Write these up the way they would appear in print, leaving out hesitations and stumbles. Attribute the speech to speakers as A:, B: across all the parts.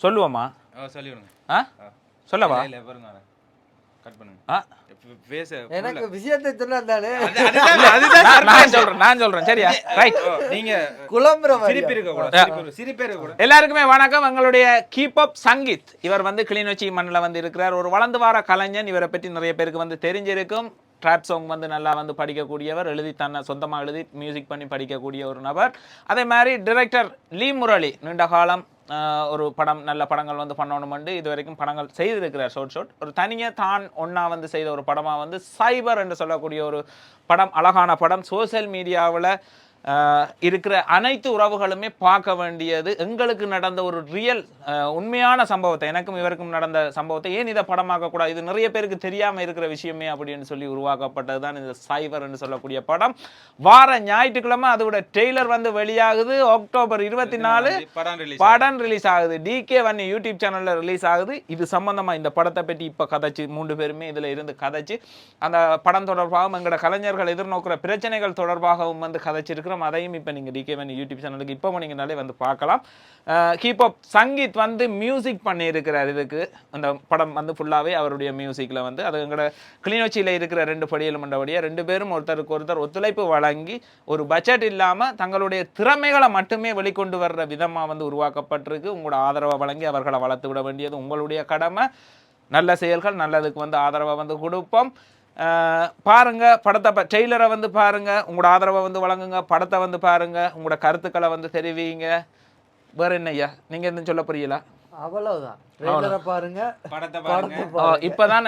A: சொல்லுவோமா?
B: சொல்லிவிடுங்க.
A: சொல்லவா?
B: கட் பண்ணுங்க.
C: எனக்கு விஷயத்தை சொன்னாலே
A: நான் சொல்றேன். சரியா? ரைட்.
B: நீங்க
A: சிரிப்பேரு கூட. எல்லாருக்குமே வணக்கம். எங்களுடைய கீப் அப் சங்கீத் இவர் வந்து கிளிநொச்சி மண்ணில் வந்து இருக்கிறார். ஒரு வளர்ந்து வார கலைஞன். இவரை பற்றி நிறைய பேருக்கு வந்து தெரிஞ்சிருக்கும். ட்ராப் சாங் வந்து நல்லா வந்து படிக்கக்கூடியவர், எழுதி தன்னை சொந்தமாக எழுதி மியூசிக் பண்ணி படிக்கக்கூடிய ஒரு நபர். அதே மாதிரி டிரெக்டர் லீ முரளி நீண்ட காலம் ஒரு படம் நல்ல படங்கள் வந்து பண்ணணுமெண்டு இது வரைக்கும் படங்கள் செய்திருக்கிறார். ஷோட் ஒரு தனியாக தான் ஒன்றா வந்து செய்த ஒரு படமாக வந்து சைபர் என்று சொல்லக்கூடிய ஒரு படம், அழகான படம். சோசியல் மீடியாவில் இருக்கிற அனைத்து உறவுகளுமே பார்க்க வேண்டியது. எங்களுக்கு நடந்த ஒரு ரியல் உண்மையான சம்பவத்தை, எனக்கும் இவருக்கும் நடந்த சம்பவத்தை ஏன் இதை படமாக்க கூடாது, இது நிறைய பேருக்கு தெரியாம இருக்கிற விஷயமே அப்படின்னு சொல்லி உருவாக்கப்பட்டது தான் இந்த சைபர் என்று சொல்லக்கூடிய படம். வார ஞாயிற்றுக்கிழமை அதோட ட்ரெய்லர் வந்து வெளியாகுது. அக்டோபர் 24 படம் ரிலீஸ் ஆகுது. DK1 யூடியூப் சேனல்ல ரிலீஸ் ஆகுது. இது சம்பந்தமா இந்த படத்தை பற்றி இப்ப கதைச்சு 3 பேருமே இதுல இருந்து கதைச்சு அந்த படம் தொடர்பாகவும் எங்களோட கலைஞர்கள் எதிர்நோக்கிற பிரச்சனைகள் தொடர்பாகவும் வந்து கதைச்சிருக்கிறோம். அதையும் இப்போ நீங்கள் DK1 யூடியூப் சேனலுக்கு இப்போ நீங்கனாலே வந்து பார்க்கலாம். கீப் அப் சங்கீத் வந்து மியூசிக் பண்ணியிருக்கிறார். இதுக்கு அந்த படம் வந்து ஃபுல்லாகவே அவருடைய மியூசிக்கில் வந்து அது எங்களோட கிளிநொச்சியில் இருக்கிற 2 படியலும் மண்டபடியாக 2 பேரும் ஒருத்தருக்கு ஒருத்தர் ஒத்துழைப்பு வழங்கி ஒரு பட்ஜெட் இல்லாமல் தங்களுடைய திறமைகளை மட்டுமே வெளிக்கொண்டு வர்ற விதமாக வந்து உருவாக்கப்பட்டிருக்கு. உங்களோட ஆதரவை வழங்கி அவர்களை வளர்த்து விட வேண்டியது உங்களுடைய கடமை. நல்ல செயல்கள் நல்லதுக்கு வந்து ஆதரவை வந்து கொடுப்போம். பாருங்க படத்தை, ட்ரெய்லரை வந்து பாருங்க, உங்களோட ஆதரவை வந்து வழங்குங்க. படத்தை வந்து பாருங்க, உங்களோட கருத்துக்களை வந்து தெரிவிங்க. வேற என்னய்யா நீங்க என்ன சொல்ல புரியல?
C: அவ்வளவுதான். ட்ரெய்லரை பாருங்க, படத்தை பாருங்க.
A: இப்பதான்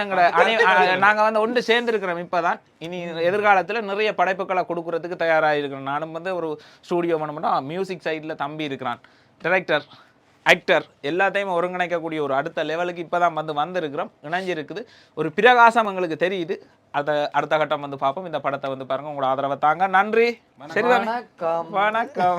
A: நாங்க வந்து ஒன்று சேர்ந்துருக்கிறோம். இப்பதான் இனி எதிர்காலத்தில் நிறைய படைப்புகளை கொடுக்கறதுக்கு தயாராக இருக்கிறோம். நானும் வந்து ஒரு ஸ்டூடியோ பண்ண மியூசிக் சைடில் தம்பி இருக்கிறான், டைரக்டர், ஆக்டர் எல்லாத்தையும் ஒருங்கிணைக்கக்கூடிய ஒரு அடுத்த லெவலுக்கு இப்போதான் வந்திருக்கிறோம், இணைஞ்சிருக்குது. ஒரு பிரகாசம் எங்களுக்கு தெரியுது. அதை அடுத்த கட்டம் வந்து பார்ப்போம். இந்த படத்தை வந்து பாருங்க, உங்களோட ஆதரவை தாங்க. நன்றி. சரி, வணக்கம்.